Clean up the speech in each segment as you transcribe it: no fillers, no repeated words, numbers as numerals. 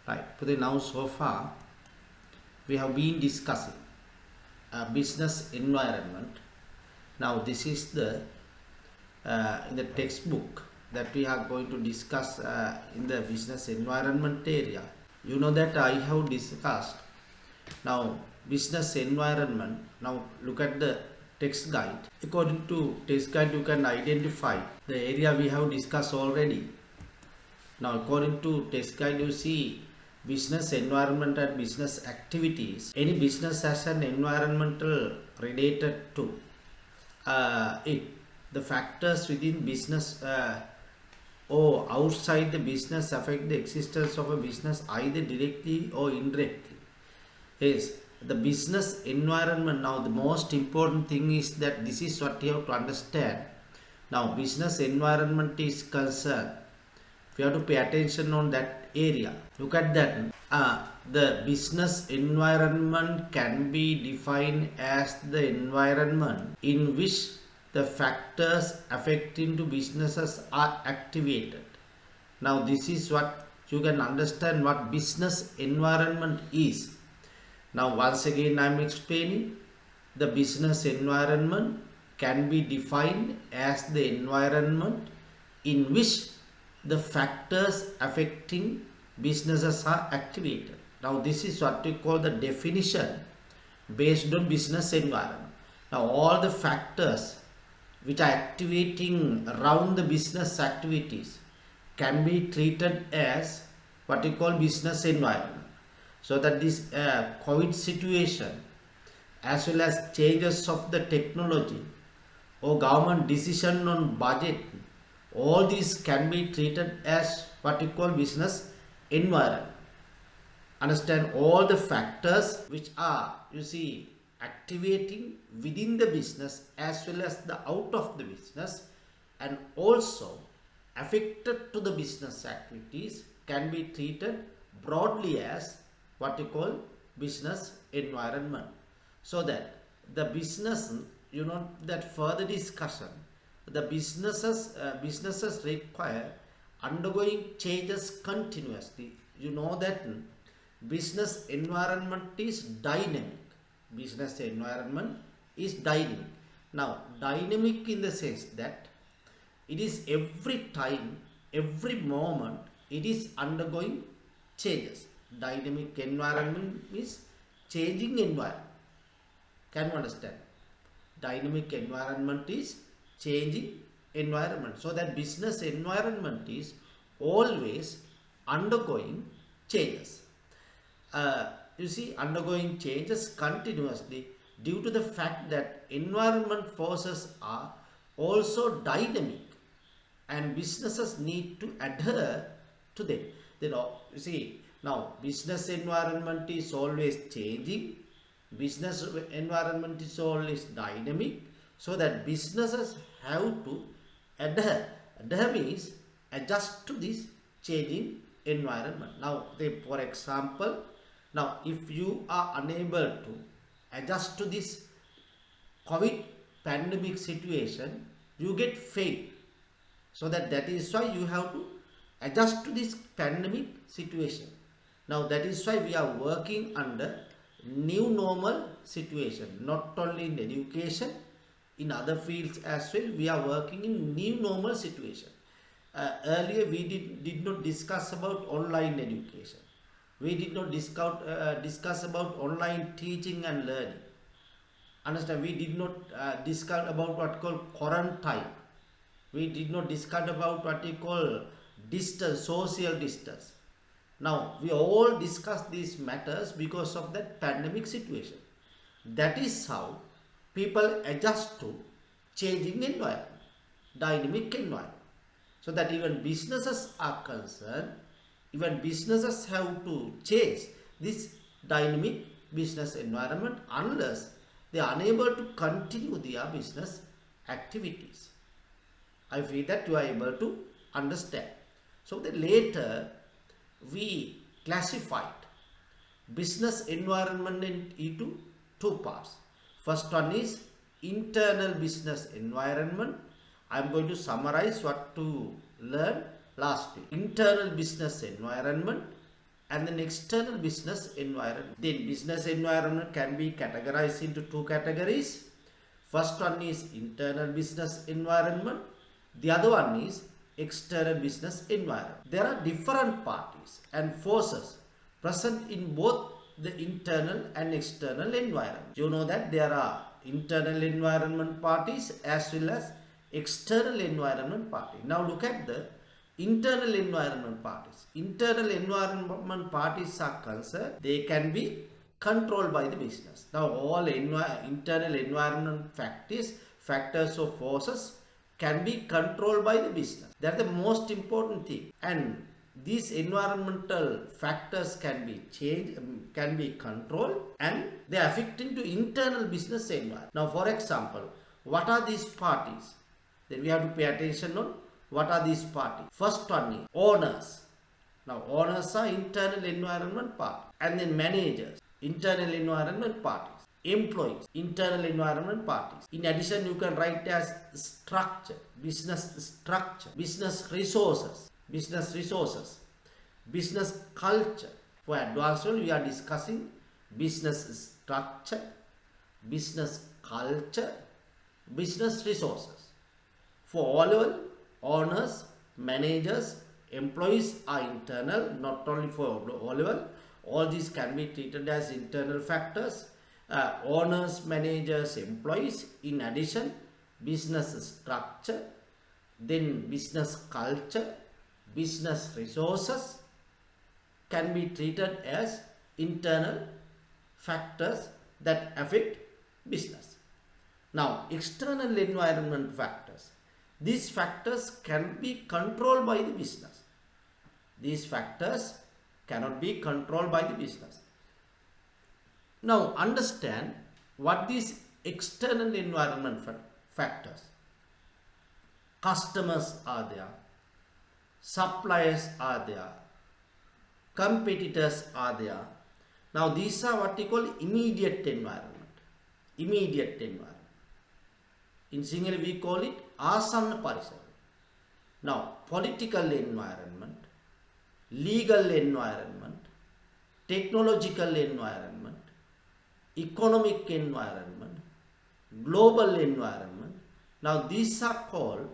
Right. But now so far we have been discussing business environment. Now this is the in the textbook that we are going to discuss in the business environment area. You know that I have discussed now business environment. Now look at the text guide. According to text guide, you can identify the area we have discussed already. Now according to text guide, you see business environment and business activities. Any business has an environmental related to it. The factors within business or outside the business affect the existence of a business either directly or indirectly. Yes, the business environment. Now the most important thing is that this is what you have to understand. Now business environment is concerned, we have to pay attention on that area. Look at that. The business environment can be defined as the environment in which the factors affecting to businesses are activated. Now this is what you can understand what business environment is. Now once again I am explaining, the business environment can be defined as the environment in which the factors affecting businesses are activated. Now this is what we call the definition based on business environment. Now all the factors which are activating around the business activities can be treated as what we call business environment. So that this COVID situation as well as changes of the technology or government decision on budget, all these can be treated as what we call business environment. Understand all the factors which are, you see, activating within the business as well as the out of the business and also affected to the business activities can be treated broadly as what you call business environment. So that the business, you know, that further discussion, the businesses require undergoing changes continuously. You know that business environment is dynamic. Business environment is dynamic. Now dynamic in the sense that it is every time, every moment it is undergoing changes. Dynamic environment is changing environment. Can you understand? Dynamic environment is changing environment. So that business environment is always undergoing changes. You see, undergoing changes continuously due to the fact that environment forces are also dynamic and businesses need to adhere to them. You see, now business environment is always changing, business environment is always dynamic, so that businesses have to adhere. Adhere means adjust to this changing environment. Now, for example, now if you are unable to adjust to this COVID pandemic situation, you get failed. So that is why you have to adjust to this pandemic situation. Now that is why we are working under new normal situation, not only in education, in other fields as well. We are working in new normal situation. Earlier we did not discuss about online education. We did not discuss about online teaching and learning. Understand? We did not discuss about what called quarantine. We did not discuss about what we call distance, social distance. Now we all discuss these matters because of that pandemic situation. That is how people adjust to changing environment, dynamic environment. So that even businesses are concerned, even businesses have to change this dynamic business environment unless they are unable to continue their business activities. I feel that you are able to understand. So that later we classified business environment into two parts. First one is internal business environment. I am going to summarize what to learn last week. Internal business environment and then external business environment. Then business environment can be categorized into two categories. First one is internal business environment. The other one is external business environment. There are different parties and forces present in both the internal and external environment. You know that there are internal environment parties as well as external environment party. Now look at the internal environment parties. Internal environment parties are concerned, they can be controlled by the business. Now all internal environment factors or forces can be controlled by the business. That's the most important thing. And these environmental factors can be changed, can be controlled, and they are affecting to internal business environment. Now for example, what are these parties? Then we have to pay attention on what are these parties. First one is owners. Now owners are internal environment party, and then managers, internal environment parties. Employees, internal environment parties. In addition, you can write as structure, business resources, business culture. For advanced level, we are discussing business structure, business culture, business resources. For all level, owners, managers, employees are internal, not only for all level. All these can be treated as internal factors. Owners, managers, employees. In addition, business structure, then business culture, business resources can be treated as internal factors that affect business. Now, external environment factors. These factors can be controlled by the business. These factors cannot be controlled by the business. Now understand what these external environment factors. Customers are there, suppliers are there, competitors are there. Now these are what we call immediate environment. Immediate environment. In Sinhala we call it asanna parisara. Now political environment, legal environment, technological environment, economic environment, global environment. Now these are called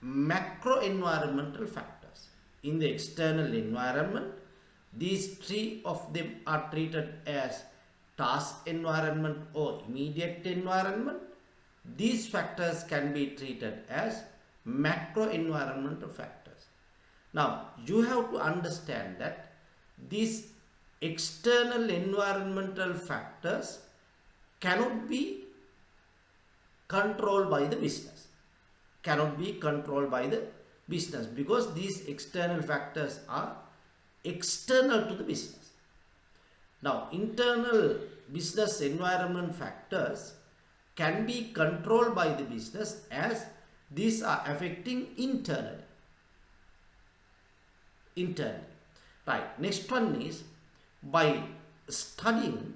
macro environmental factors. In the external environment, these three of them are treated as task environment or immediate environment. These factors can be treated as macro environmental factors. Now you have to understand that these external environmental factors cannot be controlled by the business. Cannot be controlled by the business because these external factors are external to the business. Now, internal business environment factors can be controlled by the business as these are affecting internally. Right. Next one is by studying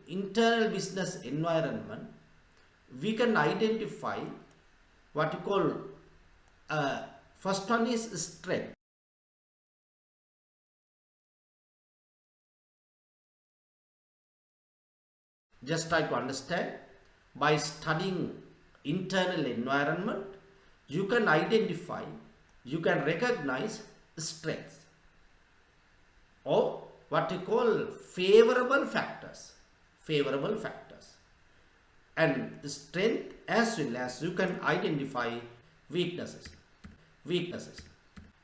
internal business environment, we can identify what you call first one is strength. Just try to understand. By studying internal environment, you can identify, you can recognize strengths or what we call favorable factors. And strength as well as you can identify weaknesses.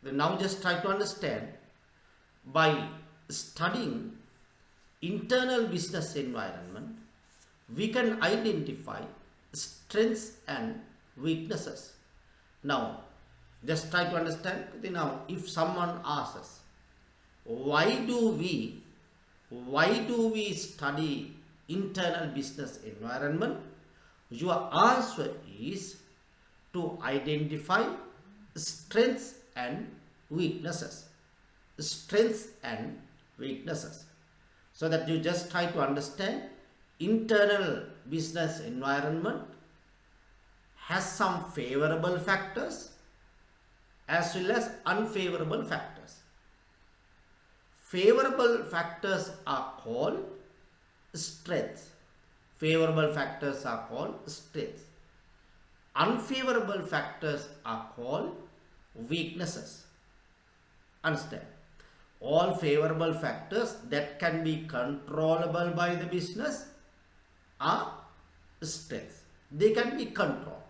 Now just try to understand. By studying internal business environment, we can identify strengths and weaknesses. Now just try to understand. Now if someone asks us, why do we study internal business environment? Your answer is to identify strengths and weaknesses. So that you just try to understand internal business environment has some favorable factors as well as unfavorable factors. Favorable factors are called strengths. Favorable factors are called strengths. Unfavorable factors are called weaknesses. Understand? All favorable factors that can be controllable by the business are strengths. They can be controlled.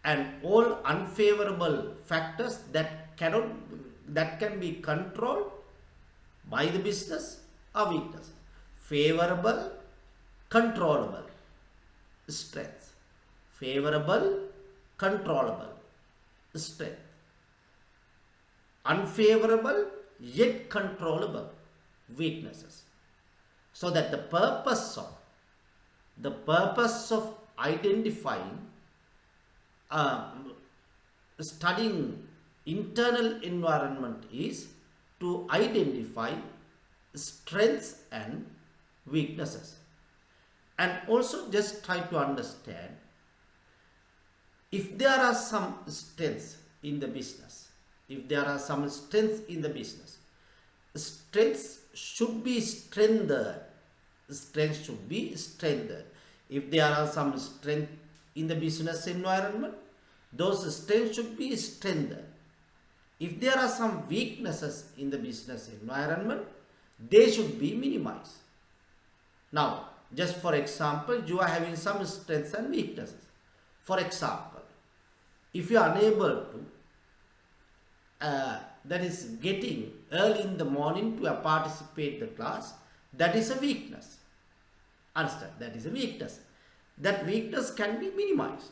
And all unfavorable factors that can be controlled by the business are weaknesses. Favorable, controllable, strengths. Favorable, controllable, strength. Unfavorable yet controllable, weaknesses. So that the purpose of identifying, studying internal environment is to identify strengths and weaknesses, and also just try to understand if there are some strengths in the business. If there are some strengths in the business, strengths should be strengthened. Strengths should be strengthened. If there are some strengths in the business environment, those strengths should be strengthened. If there are some weaknesses in the business environment, they should be minimized. Now, just for example, you are having some strengths and weaknesses. For example, if you are unable to that is getting early in the morning to participate the class, that is a weakness. Understand? That is a weakness. That weakness can be minimized.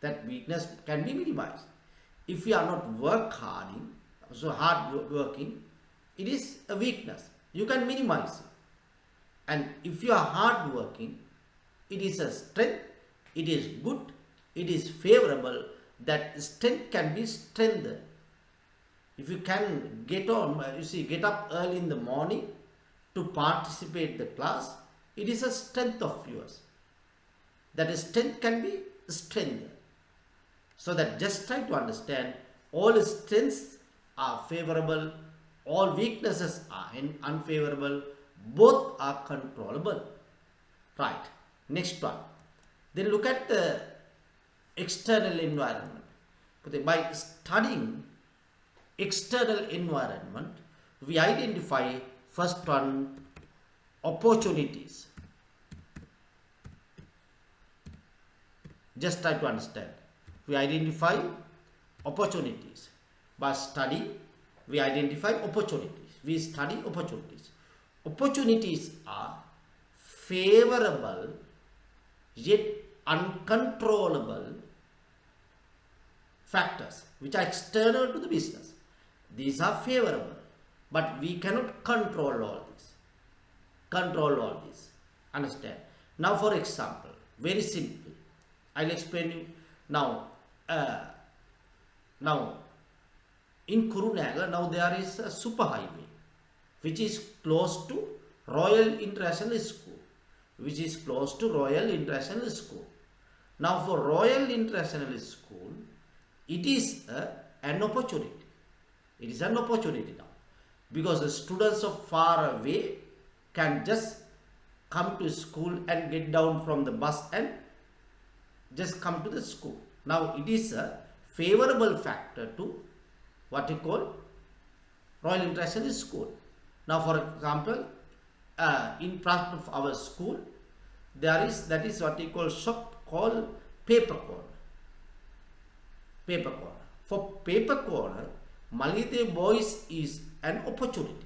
That weakness can be minimized. If you are not hard working, it is a weakness. You can minimize it. And if you are hard working, it is a strength. It is good. It is favorable. That strength can be strengthened. If you can get up early in the morning to participate the class, it is a strength of yours. That strength can be strengthened. So that just try to understand, all strengths are favorable, all weaknesses are unfavorable, both are controllable. Right. Next one. Then look at the external environment. By studying external environment, we identify first one, opportunities. Just try to understand. We identify opportunities. By studying, we identify opportunities. We study opportunities. Opportunities are favorable yet uncontrollable factors which are external to the business. These are favorable, but we cannot control all this. Understand? Now, for example, very simply, I'll explain you now. Now, in Kurunagar, now there is a superhighway which is close to Royal International School. Now, for Royal International School, it is an opportunity. It is an opportunity now, because the students of far away can just come to school and get down from the bus and just come to the school. Now, it is a favorable factor to what we call Royal International School. Now, for example, in front of our school, that is what we call shop called paper corner. For paper corner, Malite Boys is an opportunity,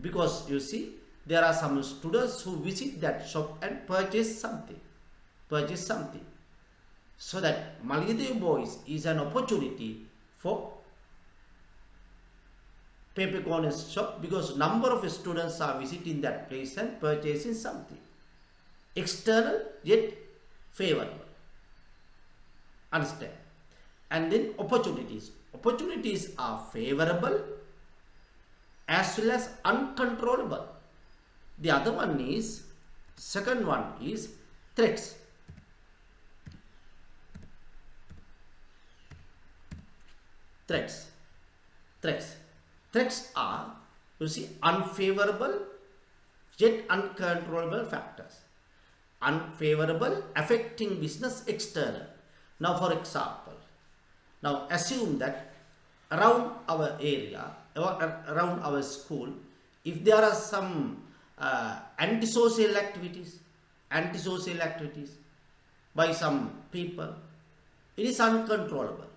because you see, there are some students who visit that shop and purchase something. So that Malite Boys is an opportunity for paper corner shop, because number of students are visiting that place and purchasing something. External yet favorable. Understand? And then opportunities. Opportunities are favorable as well as uncontrollable. The other one is, second one is threats. threats. Threats are, you see, unfavorable yet uncontrollable factors. Unfavorable, affecting business external. Now, for example, now assume that around our area, around our school, if there are some antisocial activities by some people, it is uncontrollable,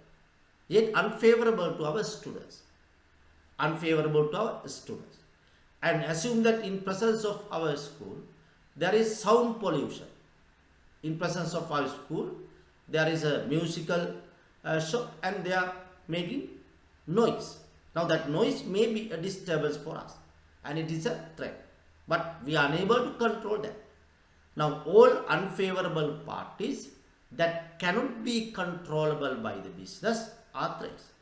yet unfavorable to our students. And assume that in presence of our school, there is sound pollution. In presence of our school, there is a musical shop and they are making noise. Now that noise may be a disturbance for us and it is a threat, but we are unable to control that. Now all unfavorable parties that cannot be controllable by the business are threats.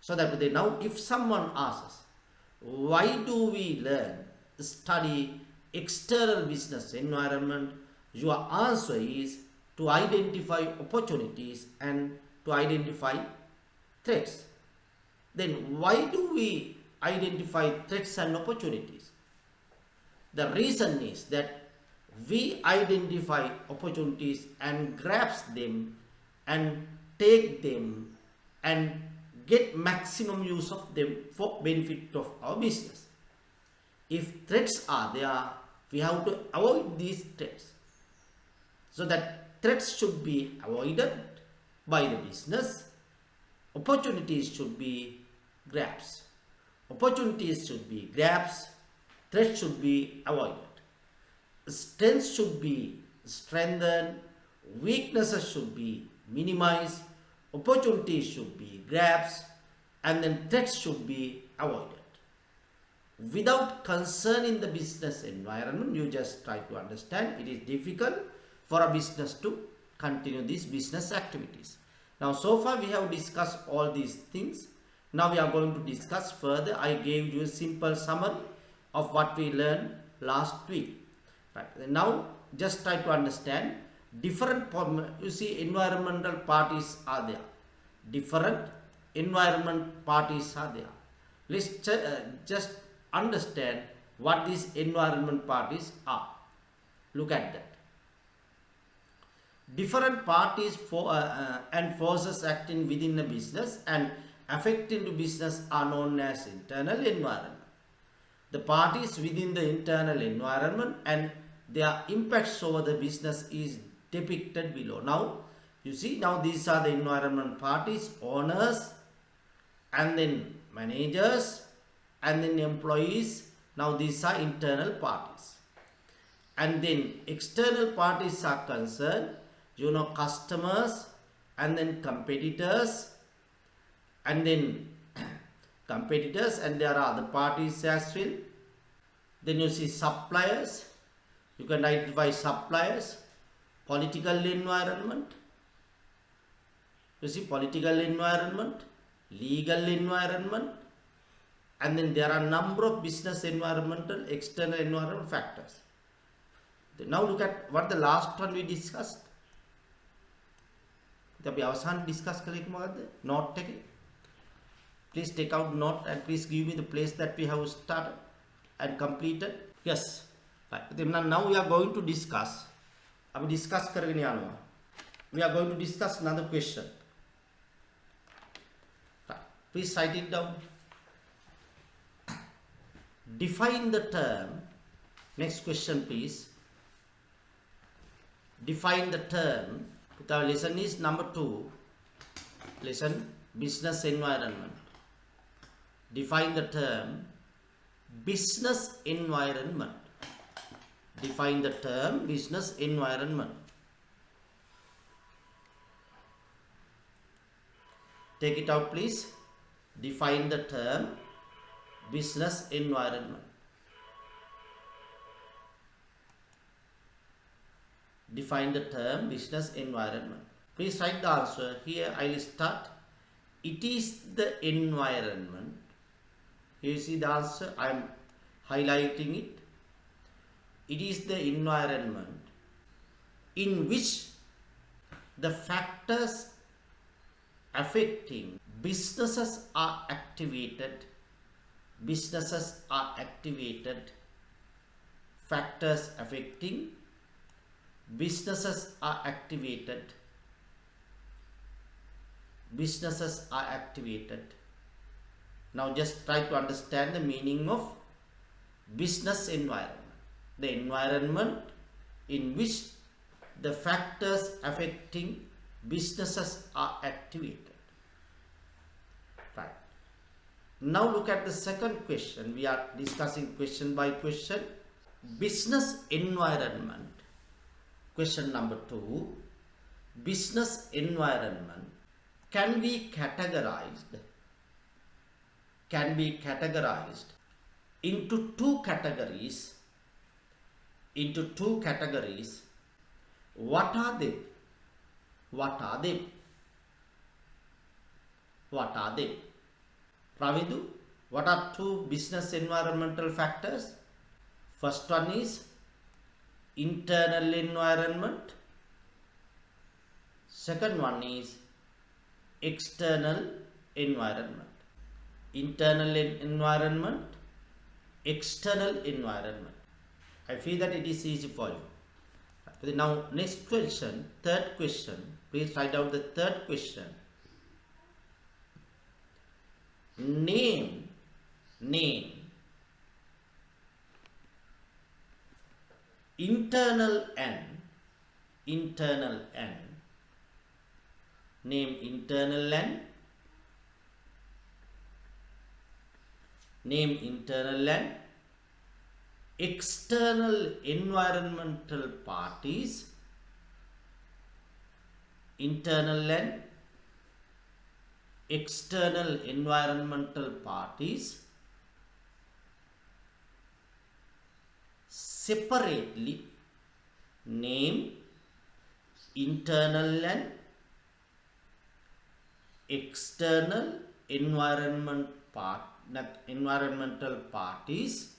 So that now if someone asks us, why do we study external business environment, your answer is to identify opportunities and to identify threats. Then why do we identify threats and opportunities? The reason is that we identify opportunities and grasp them and take them and get maximum use of them for benefit of our business. If threats are there, we have to avoid these threats. So that threats should be avoided by the business. Opportunities should be grasped. Threats should be avoided. Strengths should be strengthened. Weaknesses should be minimized. Opportunities should be grasped. And then threats should be avoided. Without concern in the business environment, you just try to understand it is difficult for a business to continue these business activities. Now, so far we have discussed all these things. Now we are going to discuss further. I gave you a simple summary of what we learned last week. Right. Now, just try to understand different, you see, environmental parties are there. Different environment parties are there. Let's just understand what these environment parties are. Look at that. Different parties and forces acting within a business and affecting the business are known as internal environment. The parties within the internal environment and their impacts over the business is depicted below. Now, you see, now these are the environment parties, owners, and then managers, and then employees. Now these are internal parties. And then external parties are concerned, you know, customers, and then competitors, and then competitors, and there are other parties as well. Then you see suppliers. You can identify suppliers. Political environment. You see political environment, legal environment, and then there are a number of business environmental, external environmental factors. Now look at what the last one we discussed. අපි අවසාන discuss කළේ මොකද්ද? Note එකේ. Please take out note and please give me the place that we have started and completed. Yes. Right. Now we are going to discuss. අපි discuss කරගෙන යනවා. We are going to discuss another question. Right. Please write it down. Define the term. Next question, please. Define the term. Our lesson is number 2. Lesson business environment. Define the term business environment. Define the term business environment. Take it out, please. Define the term business environment. Define the term business environment. Please write the answer. Here I will start. It is the environment. Here you see the answer. I am highlighting it. It is the environment in which the factors affecting businesses are activated, factors affecting businesses are activated, Now just try to understand the meaning of business environment, the environment in which the factors affecting businesses are activated. Right. Now look at the second question. We are discussing question by question. Business environment. Question number 2. Business environment can be categorized into two categories. What are they? Pravidu, what are two business environmental factors? First one is internal environment. Second one is external environment. Internal environment, external environment. I feel that it is easy for you. Now next question, third question. Please write down the third question. Name internal N. Name internal N. Name internal N. External environmental parties. Internal N. External environmental parties. Separately name internal and external environmental parties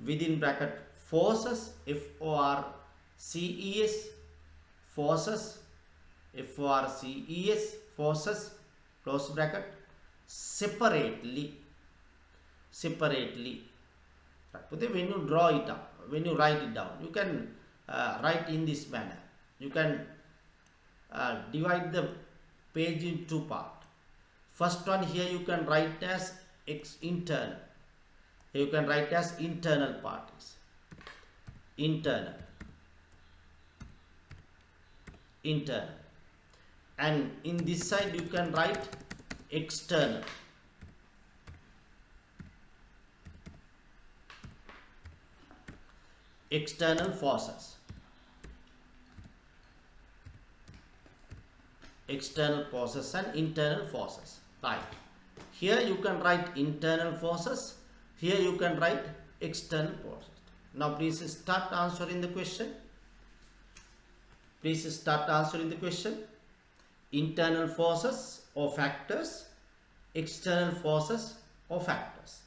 within bracket forces, F-O-R-C-E-S, forces, F-O-R-C-E-S, forces, close bracket, separately. But then when you draw it up, when you write it down, you can write in this manner. You can divide the page in two parts. First one here you can write as internal. You can write as internal parties. Internal. And in this side you can write external. External forces. External forces and internal forces. Right. Here you can write internal forces. Here you can write external forces. Now please start answering the question. Internal forces or factors. External forces or factors.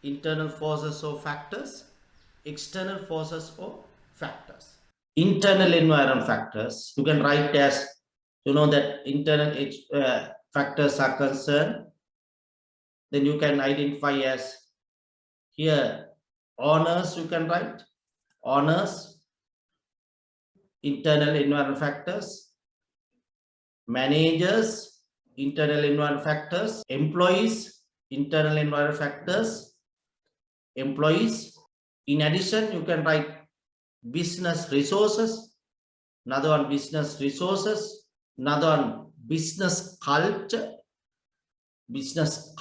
Internal forces or factors, external forces or factors. Internal environment factors, you can write as, you know that internal factors are concerned, then you can identify as here owners, you can write owners, internal environment factors, managers, internal environment factors, employees, internal environment factors, employees. In addition, you can write business resources, another one business resources, another one business culture, business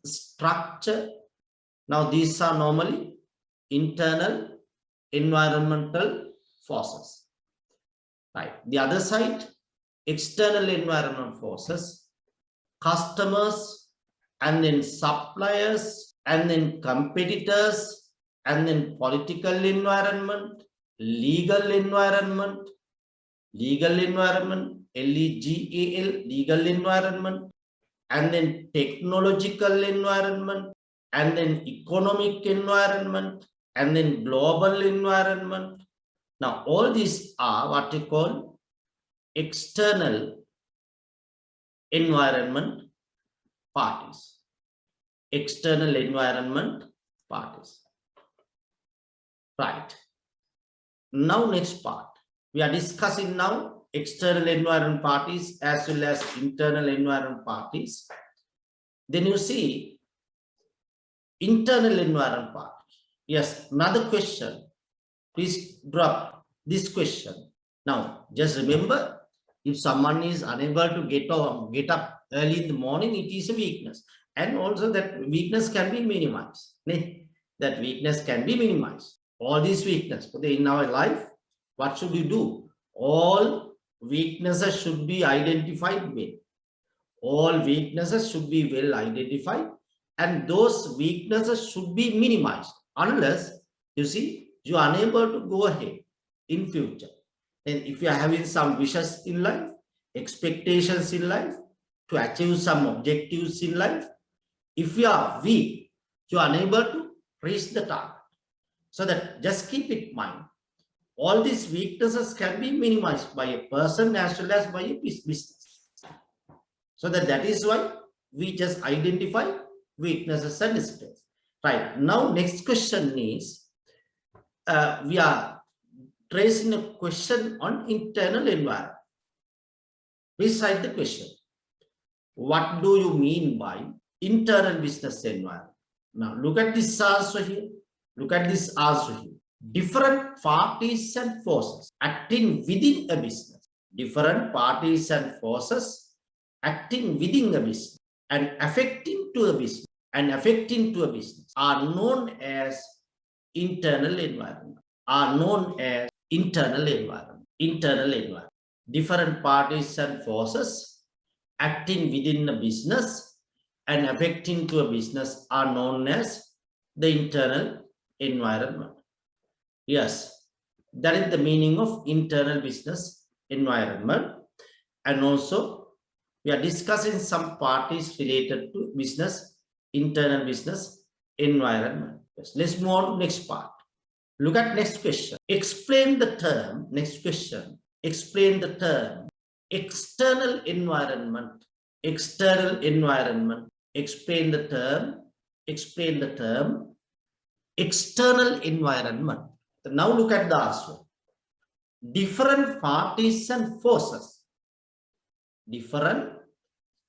structure. Now these are normally internal environmental forces. Right. The other side, external environmental forces, customers, and then suppliers, and then competitors, and then political environment, legal environment, L-E-G-A-L, legal environment, and then technological environment, and then economic environment, and then global environment, Now, all these are what we call external environment parties. External environment parties. Right. Now, next part. We are discussing now external environment parties as well as internal environment parties. Then you see internal environment party. Yes, another question. Please drop this question. Now, just remember, if someone is unable to get up early in the morning, it is a weakness. And also that weakness can be minimized. That weakness can be minimized. All these weaknesses in our life, what should we do? All weaknesses should be identified well. All weaknesses should be well identified, and those weaknesses should be minimized unless you see you are unable to go ahead in future. And if you are having some wishes in life, expectations in life, to achieve some objectives in life, if you are weak, you are unable to reach the target. So that just keep it in mind. All these weaknesses can be minimized by a person as well as by a business. So that is why we just identify weaknesses and strengths. Right. Now, next question is, we are tracing a question on internal environment. Please write the question. What do you mean by internal business environment? Now, look at this answer here. Look at this answer here. Different parties and forces acting within a business. Different parties and forces acting within a business and affecting to a business are known as internal environment. Internal environment. Different parties and forces acting within a business and affecting to a business are known as the internal environment. Yes, that is the meaning of internal business environment. And also, we are discussing some parties related to business, internal business environment. Yes, let's move on to next part. Look at next question. Explain the term, next question. Explain the term external environment. External environment. Explain the term external environment. Now look at the answer. Different parties and forces. Different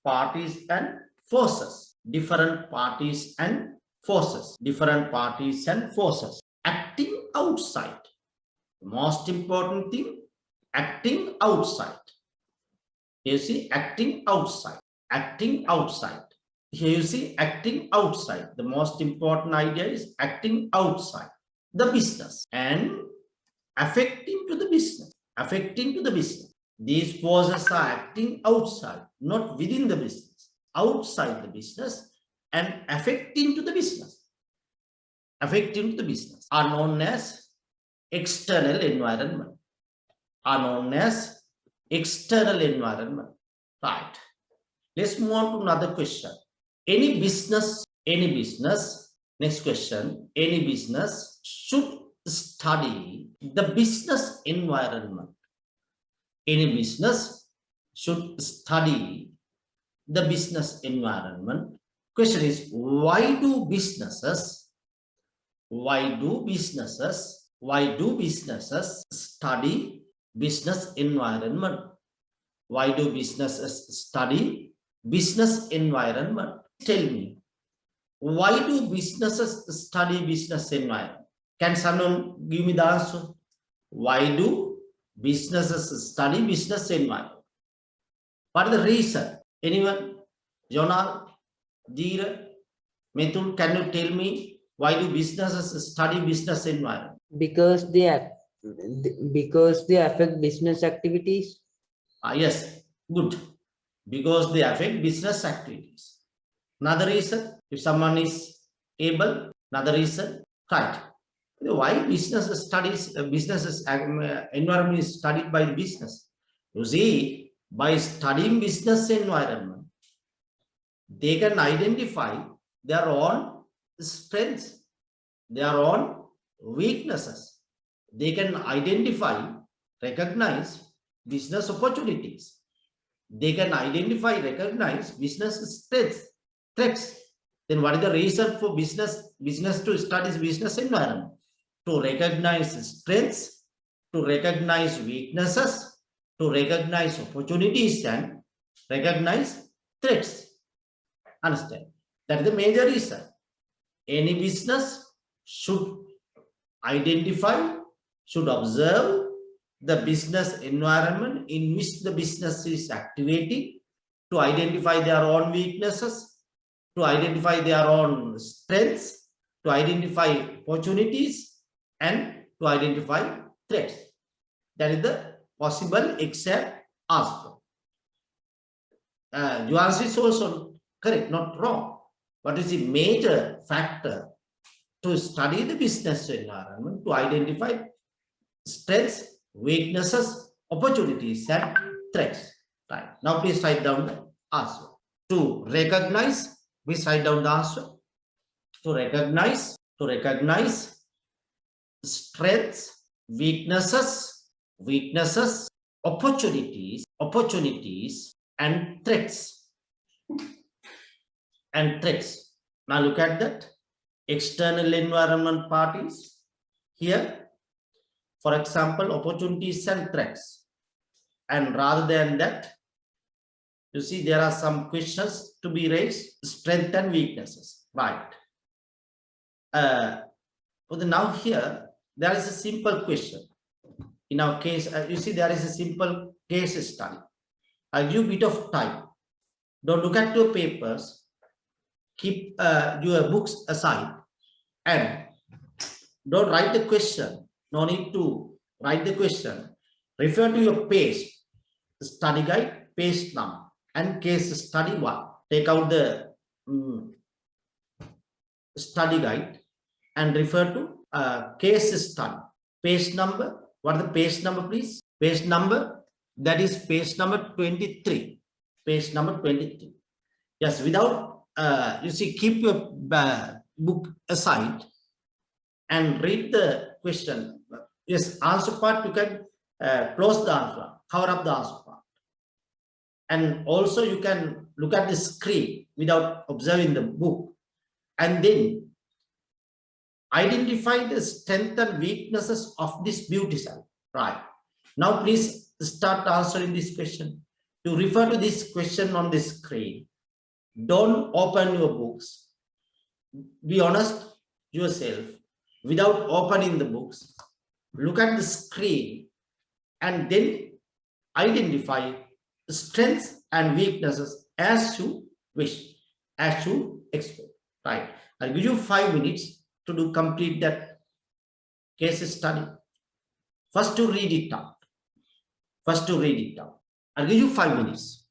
parties and forces. Different parties and forces. Different parties and forces. Acting outside. The most important thing, acting outside. You see, acting outside. Acting outside. Here you see acting outside. The most important idea is acting outside the business and affecting to the business. Affecting to the business. These forces are acting outside, not within the business. Outside the business and affecting to the business. Affecting to the business are known as external environment. Are known as external environment. Right. Let's move on to another question. Any business, next question, any business should study the business environment. Any business should study the business environment. Question is, why do businesses study business environment? Why do businesses study business environment? Tell me, why do businesses study business environment? Can someone give me the answer? Why do businesses study business environment? What is the reason? Anyone? Jonal, Dheera, Methul, can you tell me why do businesses study business environment? Because they affect business activities. Yes, good. Because they affect business activities. Another reason, if someone is able, another reason, right? Why business studies, environment is studied by the business? You see, by studying business environment, they can identify their own strengths, their own weaknesses. They can identify, recognize business opportunities. They can identify, recognize business threats. Then what is the reason for business to study business environment? To recognize strengths, to recognize weaknesses, to recognize opportunities and recognize threats. Understand? That is the major reason. Any business should identify, should observe the business environment in which the business is activating, to identify their own weaknesses, to identify their own strengths, to identify opportunities, and to identify threats. That is the possible exam answer. Your answer is also correct, not wrong. What is the major factor to study the business environment, to identify strengths, weaknesses, opportunities, and threats? Right. Now, please write down the answer. To recognize, please write down the answer. To recognize strengths, weaknesses, opportunities, and threats. Now look at that. External environment parties. Here, for example, opportunities and threats. And rather than that, you see there are some questions to be raised, strength and weaknesses. Right. Now here, there is a simple question. In our case, you see there is a simple case study. I'll give a bit of time. Don't look at your papers. Keep your books aside and don't write the question. No need to write the question. Refer to your page, study guide, page number, and case study 1. Take out the study guide and refer to case study. Page number. What is the page number, please? Page number. That is page number 23. Page number 23. Yes, without, you see, keep your book aside and read the question. Yes, answer part, you can close the answer, cover up the answer part. And also you can look at the screen without observing the book. And then identify the strengths and weaknesses of this beauty cell. Right. Now please start answering this question. To refer to this question on the screen, don't open your books. Be honest yourself. Without opening the books, look at the screen and then identify the strengths and weaknesses as you wish, as you expect. Right. I'll give you 5 minutes to complete that case study. First to read it out. I'll give you 5 minutes.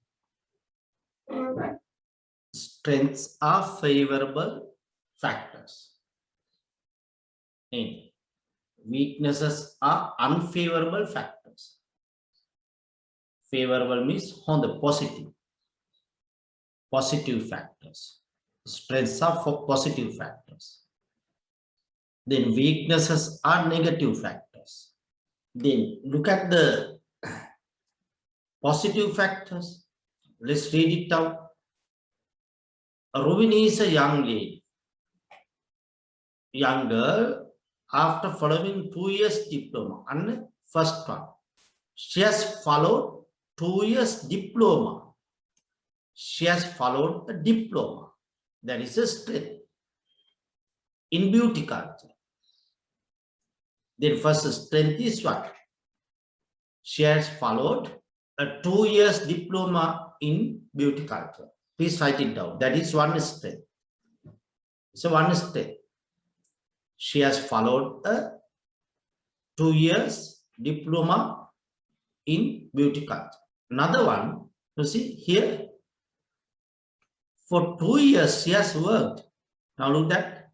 Strengths are favorable factors. And weaknesses are unfavorable factors. Favorable means on the positive factors. Strengths are for positive factors. Then weaknesses are negative factors. Then look at the positive factors. Let's read it out. Rovini is a young lady, young girl, after following 2 years diploma. And first one, she has followed 2 years diploma. She has followed a diploma. That is a strength in beauty culture. Then first strength is what? She has followed a 2 years diploma in beauty culture. Please write it down. That is one strength. So one strength. She has followed a 2 years diploma in beauty culture. Another one, you see here, for 2 years she has worked. Now look at,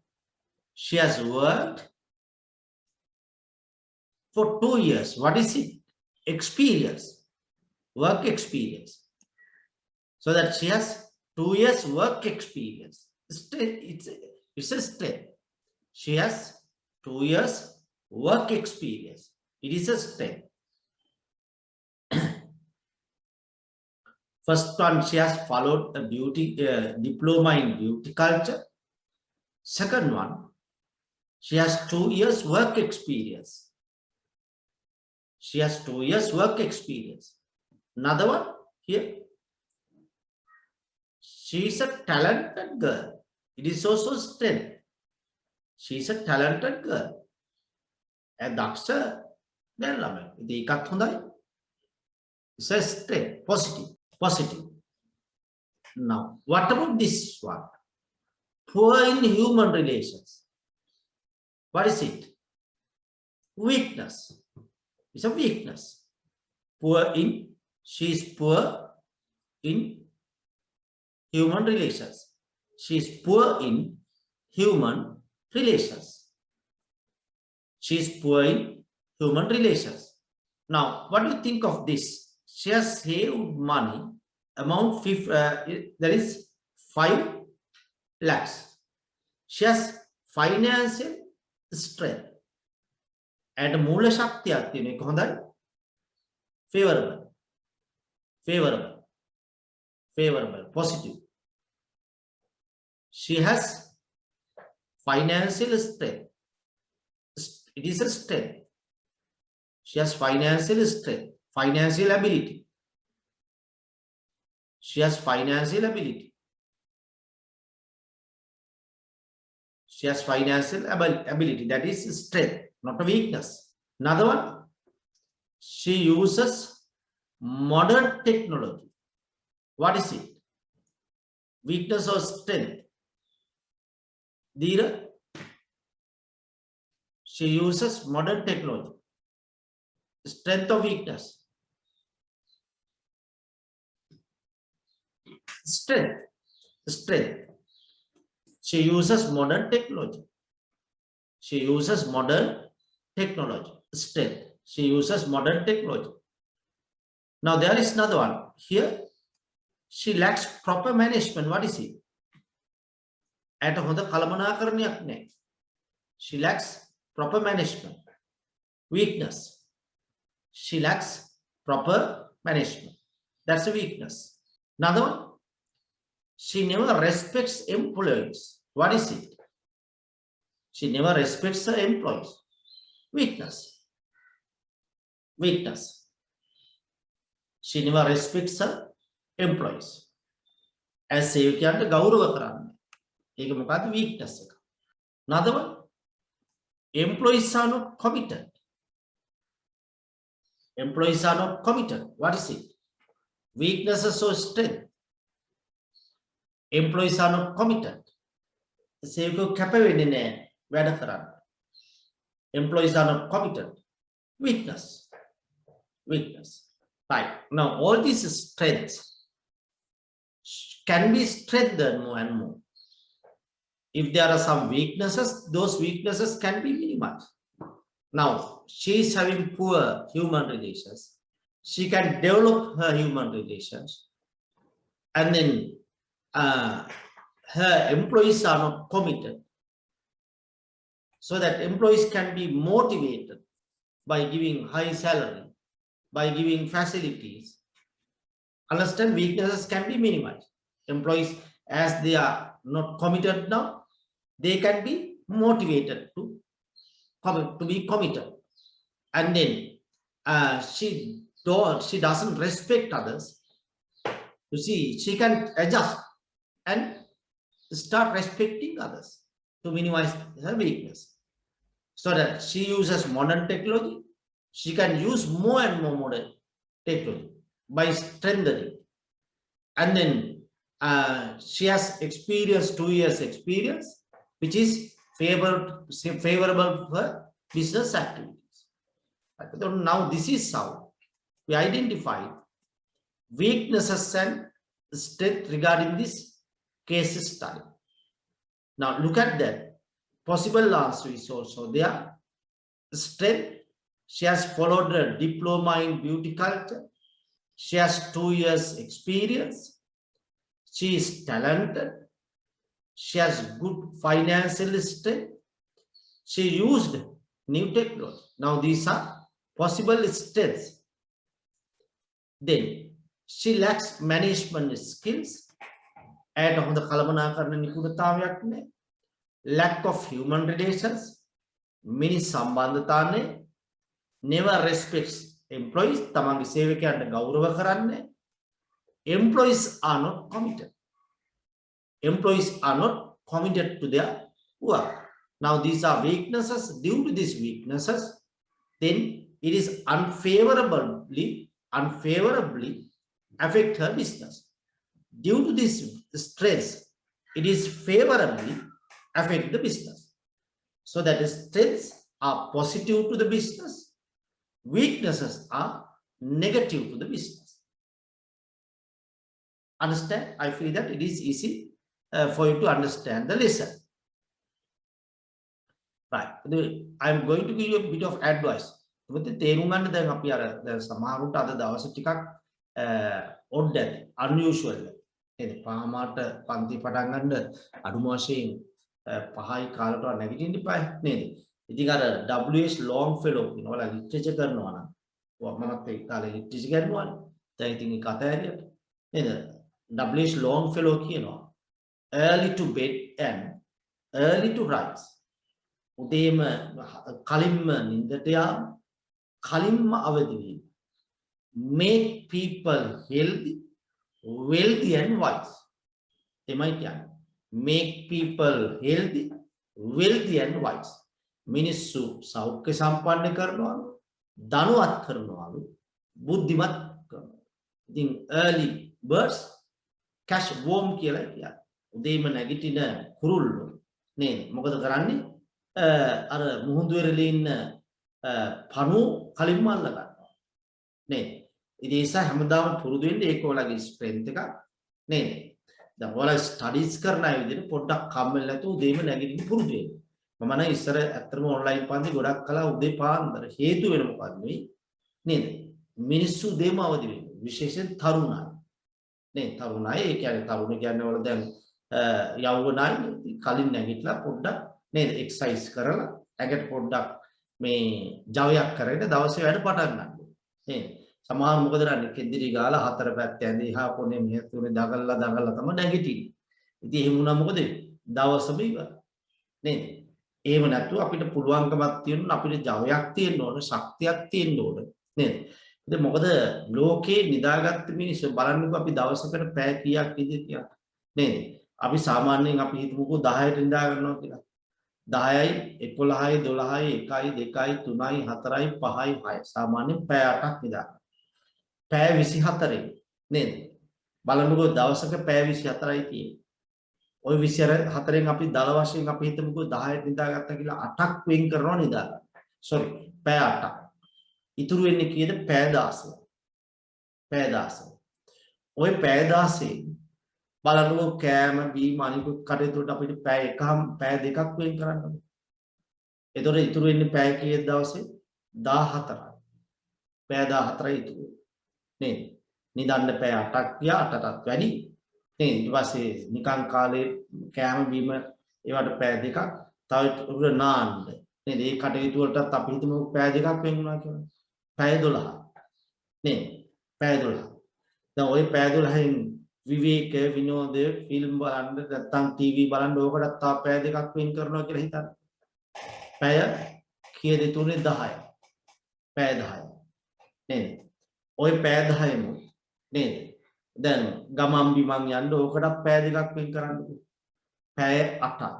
she has worked for 2 years. What is it? Experience, work experience. So that she has 2 years work experience. It's a strength. She has 2 years work experience. It is a strength. First one, she has followed a beauty diploma in beauty culture. Second one, she has 2 years work experience. She has 2 years work experience. Another one here, she is a talented girl. It is also strength. She is a talented girl. And that's a it's a strength, positive. Now, what about this one? Poor in human relations. What is it? Weakness. It's a weakness. She is poor in human relations. She is poor in human relations. She is poor in human relations. Now, what do you think of this? She has saved money, amount there is 5 lakhs. She has financial strength. And Mula Shaktiya favorable, positive. She has financial strength. It is a strength. She has financial strength, financial ability. She has financial ability. She has financial ability. That is strength, not a weakness. Another one, she uses modern technology. What is it? Weakness or strength? Dira, she uses modern technology. Strength or weakness? Strength. She uses modern technology. She uses modern technology. Strength. She uses modern technology. Now there is another one. Here, she lacks proper management. What is it? She lacks proper management. Weakness. She lacks proper management. That's a weakness. Another one, she never respects employees. What is it? She never respects her employees. Weakness. She never respects her employees. As සේවකයන්ට ගෞරව කරන්නේ. ඒක මොකද්ද weakness එක. Another one, employees are not committed. Employees are not committed. What is it? Weaknesses or strength? Employees are not committed. සේවකයෝ කැප වෙන්නේ නැහැ වැඩ කරන්න. Employees are not committed. Weakness. Right. Now, all these strengths can be strengthened more and more. If there are some weaknesses, those weaknesses can be minimized. Now, she is having poor human relations. She can develop her human relations. And then her employees are not committed. So that employees can be motivated by giving high salary, by giving facilities. Understand, weaknesses can be minimized. Employees, as they are not committed now, they can be motivated to be committed. And then she doesn't respect others. You see, she can adjust and start respecting others to minimize her weakness. So that she uses modern technology. She can use more and more modern technology by strengthening. And then she has 2 years experience, which is favorable for business activities. Now this is how we identify weaknesses and strength regarding this case study. Now look at that. Possible answer is also there. Strength, she has followed a diploma in beauty culture. She has 2 years experience. She is talented. She has good financial strength. She used new technology. Now these are possible strengths. Then she lacks management skills. And on the කළමනාකරණ නිපුණතාවයක් නැහැ. Lack of human relations. මිනිස් සම්බන්ධතා නැහැ. Never respects employees. තමන්ගේ සේවකයන්ට ගෞරව කරන්නේ. Employees are not committed. Employees are not committed to their work. Now these are weaknesses. Due to these weaknesses, then it is unfavorably affect her business. Due to this stress, it is favorably affect the business. So that the strengths are positive to the business, weaknesses are negative to the business. Understand? I feel that it is easy for you to understand the lesson. Right. I am going to give you a bit of advice. With the තේරුම් ගන්න දැන් අපි අර සමහරුන්ට අද දවසේ ටිකක් odd ඇති unusual නේද? පාමාට පන්ති පටන් ගන්න අඩුම වශයෙන් 5යි කාලට නැගිටින්න ඉපයි නේද? ඉතින් අර WH Longfellow කියනවා ලිටරචර් කරනවා නම් මමත් ඒ කාලේ ලිටරචර් කරනවානේ. දැන් ඉතින් ඒක අතහැරියට නේද? WH Longfellow කියනවා early to bed and early to rise. උදේම කලින්ම නිින්දට යාම කලින්ම අවදි වීම. Make people healthy, wealthy and wise. එමයි කියන්නේ. Make people healthy, wealthy and wise. මිනිස්සු සෞඛ්‍ය සම්පන්න කරනවලු, ධනවත් කරනවලු, බුද්ධිමත් කරනවා. ඉතින් early birds catch worm කියලා කියන්නේ. උදේම නැගිටින කුරුල්ලෝ නේද? මොකද කරන්නේ? අර මුහුදු වෙරළේ ඉන්න පණු කලින්ම අල්ල ගන්නවා. නේද? ඉතින් ඒ නිසා හැමදාම පුරුදු වෙන්න ඒක ඔයාලගේ ස්ට්‍රෙන්ත් එකක් නේද? දැන් ඔයාලා ස්ටඩීස් කරන අය විදිහට පොඩ්ඩක් කම්මැලි නැතුව උදේම නැගිටින්න පුරුදු වෙන්න. මම නම් ඉස්සර ඇත්තටම ඔන්ලයින් පන්ති ගොඩක් කළා උදේ පාන්දර. හේතු වෙන මොකද්ද මේ? නේද? මිනිස්සු උදේම අවදි වෙන්නේ. විශේෂයෙන් තරුණ අය. නේද? තරුණ අය ඒ කියන්නේ තරුණ කියන්නේ වල දැන් යෞවනයි කලින් නැගිටලා පොඩ්ඩක් නේද? එක්සර්සයිස් කරලා ඇඟට පොඩ්ඩක් මේ ජවයක් කරගෙන දවසේ වැඩ පටන් ගන්න. නේද? සමහර මොකද කරන්නේ? කෙන්දිරි ගාලා හතර පැත්තේ ඇඳි එහා කොනේ මෙහෙ තුනේ දගල්ලා තමයි නැගිටින්නේ. ඉතින් එහෙම වුණා මොකද? දවසම ඉවර. නේද? එහෙම නැතුව අපිට පුළුවන්කමක් තියෙනවා අපිට ජවයක් තියෙන්න ඕන ශක්තියක් තියෙන්න ඕන නේද? ඉතින් මොකද ලෝකේ නිදාගත්ත මිනිස්සු බලන්නකෝ අපි දවසකට පැය කීයක් ඉඳී නේද? අපි සාමාන්‍යයෙන් අපි හිතමුකෝ 10ට නිදා ගන්නවා කියලා. 10යි 11යි 12යි 1යි 2යි 3යි 4යි 5යි 6යි සාමාන්‍යයෙන් පැය 8ක් නිදා ගන්නවා. පැය 24යි නේද? බලන්නකෝ දවසක පැය 24යි තියෙන්නේ. ওই 24න් අපි දල වශයෙන් අපි හිතමුකෝ 10ට නිදාගත්තා කියලා 8ක් වෙන් කරනවා නිදා ගන්න. sorry පැය 8ක්. ඉතුරු වෙන්නේ කීයද? පැය 16. පැය 16. ওই පැය 16 බලන්නකෝ කෑම බීම අනිකුත් කටයුතු වලට අපිට පැය එකම පැය දෙකක් වෙන් කරන්න ඕනේ. එතකොට ඉතුරු වෙන්නේ පැය කීයද දවසේ? 14යි. පැය 14යි ඉතුරු. නේද? නිදන්න පැය 8ක් ගියා 8ටත් වැඩි. නේද? ඊට පස්සේ නිකන් කාලේ කෑම බීම ඒවට පැය දෙකක් තව උර නාන්න. නේද? ඒ කටයුතු වලටත් අපි හිතමු පැය දෙකක් වෙන් වුණා කියලා. පැය 12. නේද? පැය 12. දැන් ওই පැය 12න් විවේක විනෝද ෆිල්ම් බලන්න නැත්නම් ටීවී බලන්න ඕකටත් තා පැය දෙකක් වෙන් කරනවා කියලා හිතන්න. පැය කීයද තුනේ 10යි. පැය 10යි. නේද? ওই පැය 10ෙම නේද? දැන් ගමම් බිමන් යන්න ඕකටත් පැය දෙකක් වෙන් කරන්නකෝ. පැය 8යි.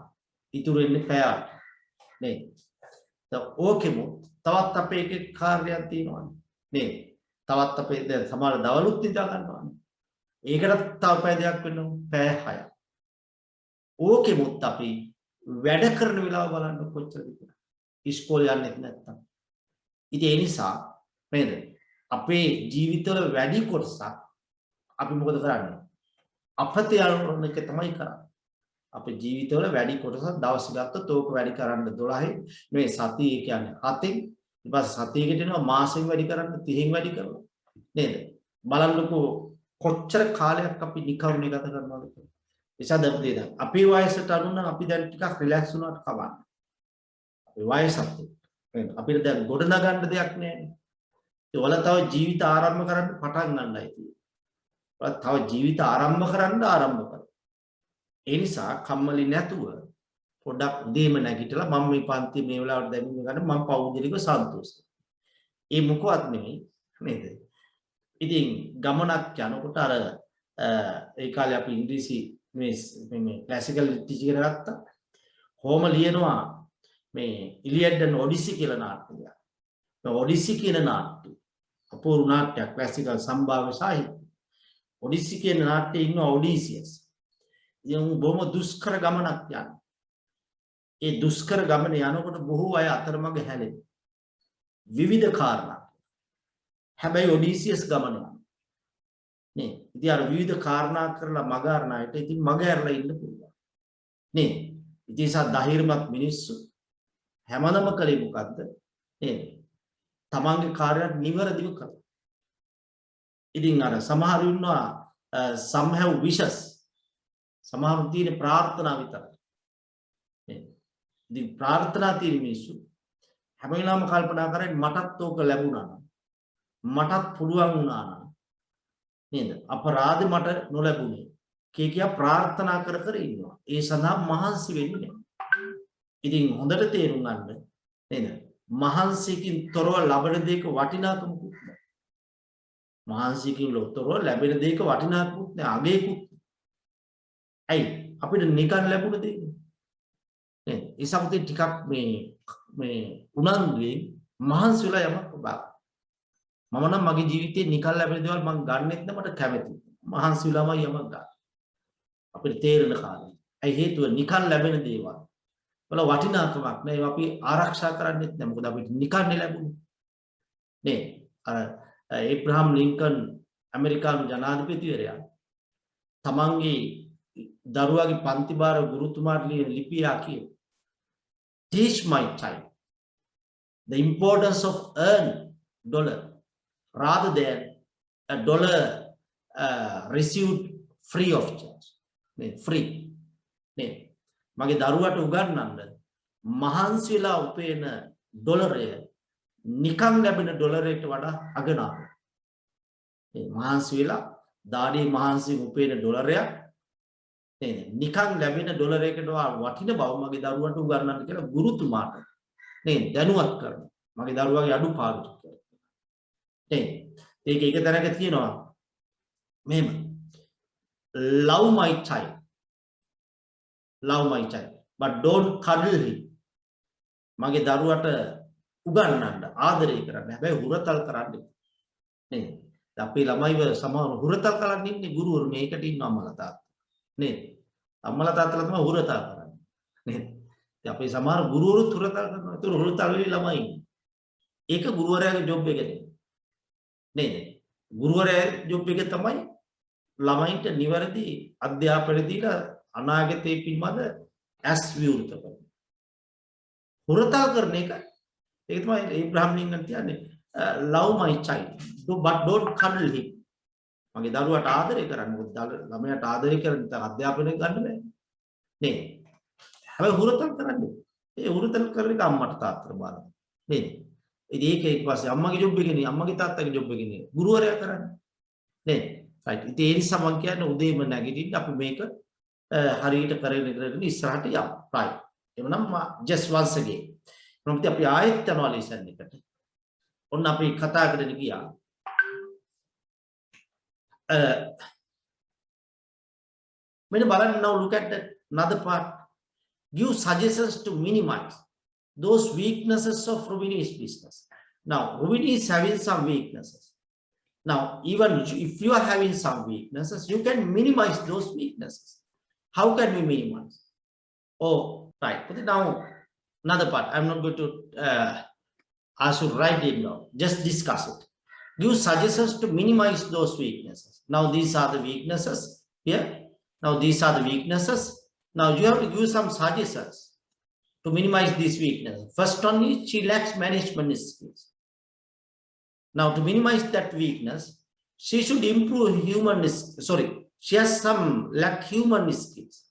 ඉතුරු වෙන්නේ පැය 8. නේද? දැන් ඕකෙම තවත් අපේ එක කාර්යයක් තියෙනවා නේද? තවත් අපේ දැන් සමහර දවලුත් නිදා ගන්නවානේ. ඒකටත් තව පැය දෙකක් වෙනවා පැය 6යි. ඕකෙමුත් අපි වැඩ කරන වෙලාව බලන්න කොච්චරද කියලා. ඉස්කෝලේ යන්නෙත් නැත්තම්. ඉතින් ඒ නිසා නේද? අපේ ජීවිතවල වැඩි කොටසක් අපි මොකද කරන්නේ? අපත යන එක තමයි කරන්නේ. අපේ ජීවිතවල වැඩි කොටසක් දවස් ගත්තොත් ඕක වැඩි කරන්න 12යි. මේ සතිය කියන්නේ 7න්. ඊට පස්සේ සතියකට එනවා මාසෙන් වැඩි කරන්න 30න් වැඩි කරනවා. නේද? බලන්නකෝ කොච්චර කාලයක් අපි නිකම්නේ ගත කරනවද කියලා. එසාද අපේ අපේ වයසට අනුව අපි දැන් ටිකක් රිලැක්ස් වුණාට කවන්න. අපේ වයසත් අපිට දැන් ගොඩනගන්න දෙයක් නැහැ. ඒ වල තව ජීවිත ආරම්භ කරන්න පටන් ගන්නයි තියෙන්නේ. තව ජීවිත ආරම්භ කරන්න. ඒ නිසා කම්මැලි නැතුව පොඩ්ඩක් උදේම නැගිටලා මම මේ පන්ති මේ වෙලාවට දැනුම ගන්න මම පෞද්ගලිකව සන්තෝෂයි. ඒ මොකවත් නෙමෙයි නේද? ඉතින් ගමනක් යනකොට අර ඒ කාලේ අපි ඉංග්‍රීසි මේ ක්ලාසිකල් ටීචර් ගත්තා. කොහොම ලියනවා මේ ඉලියඩ් and ඔඩිසි කියලා නාට්‍යය. මේ ඔඩිසි කියන නාට්‍යය අපූර්ව නාට්‍යයක් ක්ලාසිකල් සම්භාව්‍ය සාහිත්‍ය. ඔඩිසි කියන නාට්‍යයේ ඉන්න ඔඩීසියස්. ඉතින් බොහොම දුෂ්කර ගමනක් යනවා. ඒ දුෂ්කර ගමන යනකොට බොහෝ අය අතරමඟ හැලෙනවා. විවිධ කාරණා. හැබැයි ඔඩීසියස් ගමන යනවා. නේ. ඉතින් අර විවිධ කාරණා කරලා මග අරනායට ඉතින් මග ඇරලා ඉන්න පුළුවන්. නේ. ඉතින් ධෛර්යමත් මිනිස්සු හැමදම කලේ මොකද්ද? නේද? තමන්ගේ කාර්යයක් නිවැරදිව කරනවා. ඉතින් අර සමහරු ඉන්නවා some have wishes. සමහරු තියෙන ප්‍රාර්ථනා විතරයි. නේද? ඉතින් ප්‍රාර්ථනා තියෙන මිනිස්සු හැම වෙලාවම කල්පනා කරන්නේ මටත් ඕක ලැබුණා නම් මටත් පුළුවන් වුණා නම් නේද? අපරාධෙ මට නොලැබුණේ. කියා ප්‍රාර්ථනා කර කර ඉන්නවා. ඒ සඳහා මහන්සි වෙන්නේ නැහැ. ඉතින් හොඳට තේරුම් ගන්න නේද? මහන්සියකින් තොරව ලබන දෙයක වටිනාකමකුත් නැහැ. මහන්සියකින් තොරව ලැබෙන දෙයක වටිනාකමකුත් නැහැ. අගයකුත්. ඇයි? අපිට නිකන් ලැබුණ දෙයක්. නේද? ඒ සමතේ ටිකක් මේ උනන්දුවෙන් මහන්සි වෙලා යමක් බා. මම නම් මගේ ජීවිතේ නිකන් ලැබෙන දේවල් මම ගන්නෙත් නෑ මට කැමතියි. මහන්සි වෙලාම යමක් ගන්න. අපිට තේරෙන කාරණා. ඒ හේතුව නිකන් ලැබෙන දේවල් වල වටිනාකමක් නෑ. ඒවා අපි ආරක්ෂා කරන්නෙත් නෑ. මොකද අපිට නිකන් ලැබුණේ. නේ අර ඒබ්‍රහම් ලින්කන් ඇමරිකානු ජනාධිපතිවරයා තමන්ගේ දරුවාගේ පන්තිභාර ගුරුතුමාට ලියන ලිපියක් කියන teach my child the importance of earn dollar rather than a dollar received free of charge. Free. මගේ දරුවට උගන්වන්න මහන්සි වෙලා උපයන ඩොලරය නිකන් ලැබෙන ඩොලරයට වඩා අගනාවක්. මහන්සි වෙලා දාඩියේ මහන්සියෙන් උපයන ඩොලරයක් නේද? නිකන් ලැබෙන ඩොලරයකට වටින බව මගේ දරුවන්ට උගන්වන්න කියලා ගුරුතුමාට නේද දැනුවත් කරනවා. මගේ දරුවාගේ අඩුපාඩු කියලා. නේද? ඒක එක තැනක තියෙනවා මෙහෙම love my child but don't cuddle him. මගේ දරුවට උගන්වන්න ආදරය කරන්න. හැබැයි හුරතල් කරන්න නේද? අපේ ළමයිව සමහර හුරතල් කරන්න ඉන්නේ ගුරුවරු මේකට ඉන්න අම්මලා තාත්තා. නේද? අම්මලා තාත්තලා තමයි හුරතල් කරන්නේ. නේද? ඉතින් අපේ සමහර ගුරුවරුත් හුරතල් කරනවා. ඒතර හුරතල් වෙලේ ළමයි ඉන්නේ. ඒක ගුරුවරයාගේ ජොබ් එක නේද? ගුරුවරයාගේ ජොබ් එක තමයි ළමයින්ට නිවැරදි අධ්‍යාපනය දීලා අනාගතයේ පිළිබඳ ඇස් විවෘත කරනවා. හුරතල් කරන එක ඒක තමයි ඒබ්‍රහම් ලින්කන් කියන්නේ love my child but don't cuddle him. මගේ දරුවාට ආදරය කරන්න. මොකද ළමයාට ආදරය කරන අධ්‍යාපනය ගන්න බෑ. නේද? හැබැයි හුරතල් කරන්නේ. ඒ හුරතල් කරන එක අම්මට තාත්තට බාරයි. නේද? ඉතින් ඒක ඊට පස්සේ අම්මගේ ජොබ් එකනේ අම්මගේ තාත්තගේ ජොබ් එකනේ ගුරුවරයා කරන්නේ. නේද? right. ඉතින් ඒ නිසා මම කියන්නේ උදේම නැගිටින්න අපි මේක හරියට කරගෙන ඉස්සරහට යමු. right. එවනම් just once again. මොකද අපි ආයෙත් යනවා ලෙසන් එකට. ඔන්න අපි කතා කරගෙන ගියා. When Balan now look at another part, give suggestions to minimize those weaknesses of Rubini's business. Now, Rubini is having some weaknesses. Now, even if you are having some weaknesses, you can minimize those weaknesses. How can we minimize? Oh, right. But now, another part. I'm not going to ask you to write it down. Just discuss it. Give suggestions to minimize those weaknesses. Now, these are the weaknesses here. Now, these are the weaknesses. Now, you have to give some suggestions to minimize these weaknesses. First one is she lacks management skills. Now, to minimize that weakness, she should improve she has some lack human skills.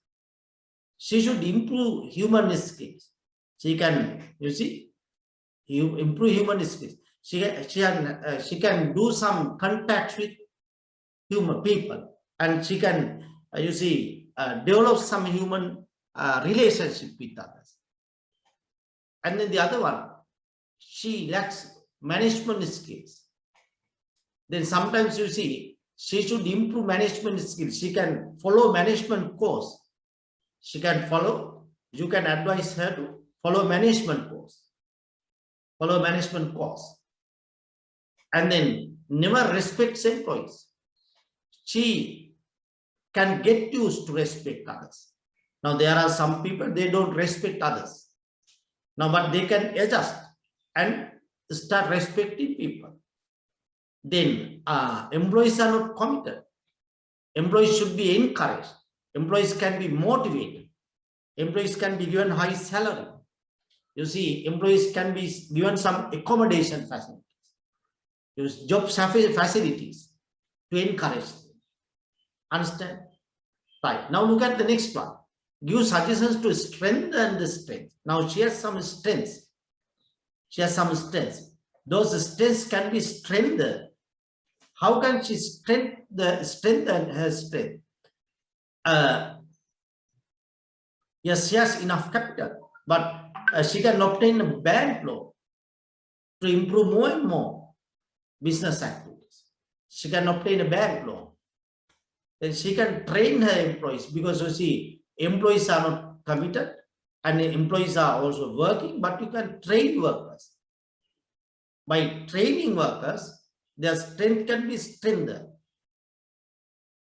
She should improve human skills. She can, you see, You improve human skills. She can do some contact with human people, and she can develop some human relationship with others. And then the other one, she lacks management skills. Then sometimes she should improve management skills. She can follow management course. She can follow. You can advise her to follow management course. Follow management course. And then never respects employees. She can get used to respect others. Now there are some people, they don't respect others. Now, but they can adjust and start respecting people. Then employees are not committed. Employees should be encouraged. Employees can be motivated. Employees can be given high salary. You see, employees can be given some accommodation facilities. Use job facilities to encourage them. Understand? Right. Now look at the next one. Give suggestions to strengthen the strength. Now she has some strengths. She has some strengths. Those strengths can be strengthened. How can she strengthen her strength? Yes, she has enough capital, but she can obtain a bank loan to improve more and more business activities. She can obtain a bank loan. Then she can train her employees, because you see, employees are not committed and employees are also working, but you can train workers. By training workers, their strength can be strengthened.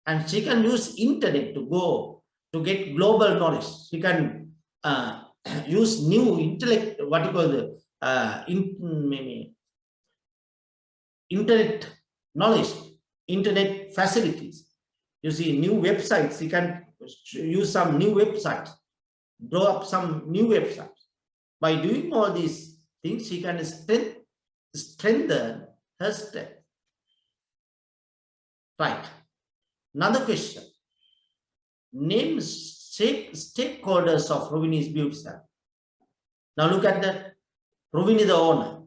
And she can use internet to go to get global knowledge. She can use new intellect, what you call the internet knowledge, internet facilities. You see, new websites. She can use some new websites, draw up some new websites. By doing all these things, she can strengthen her strength. Right. Another question. Name stakeholders of Rovini's beauty salon. Now look at that. Rovini the owner,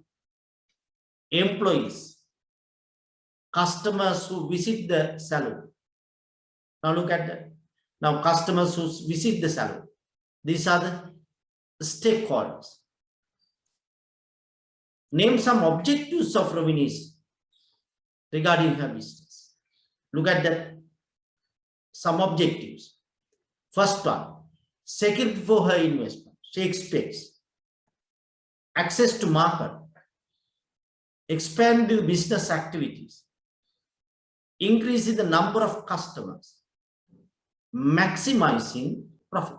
employees, customers who visit the salon. Now look at that. Now customers who visit the salon. These are the stakeholders. Name some objectives of Rovini's regarding her business. Look at that. Some objectives. First one, security for her investment. She expects access to market, expand the business activities, increasing the number of customers, maximizing profit.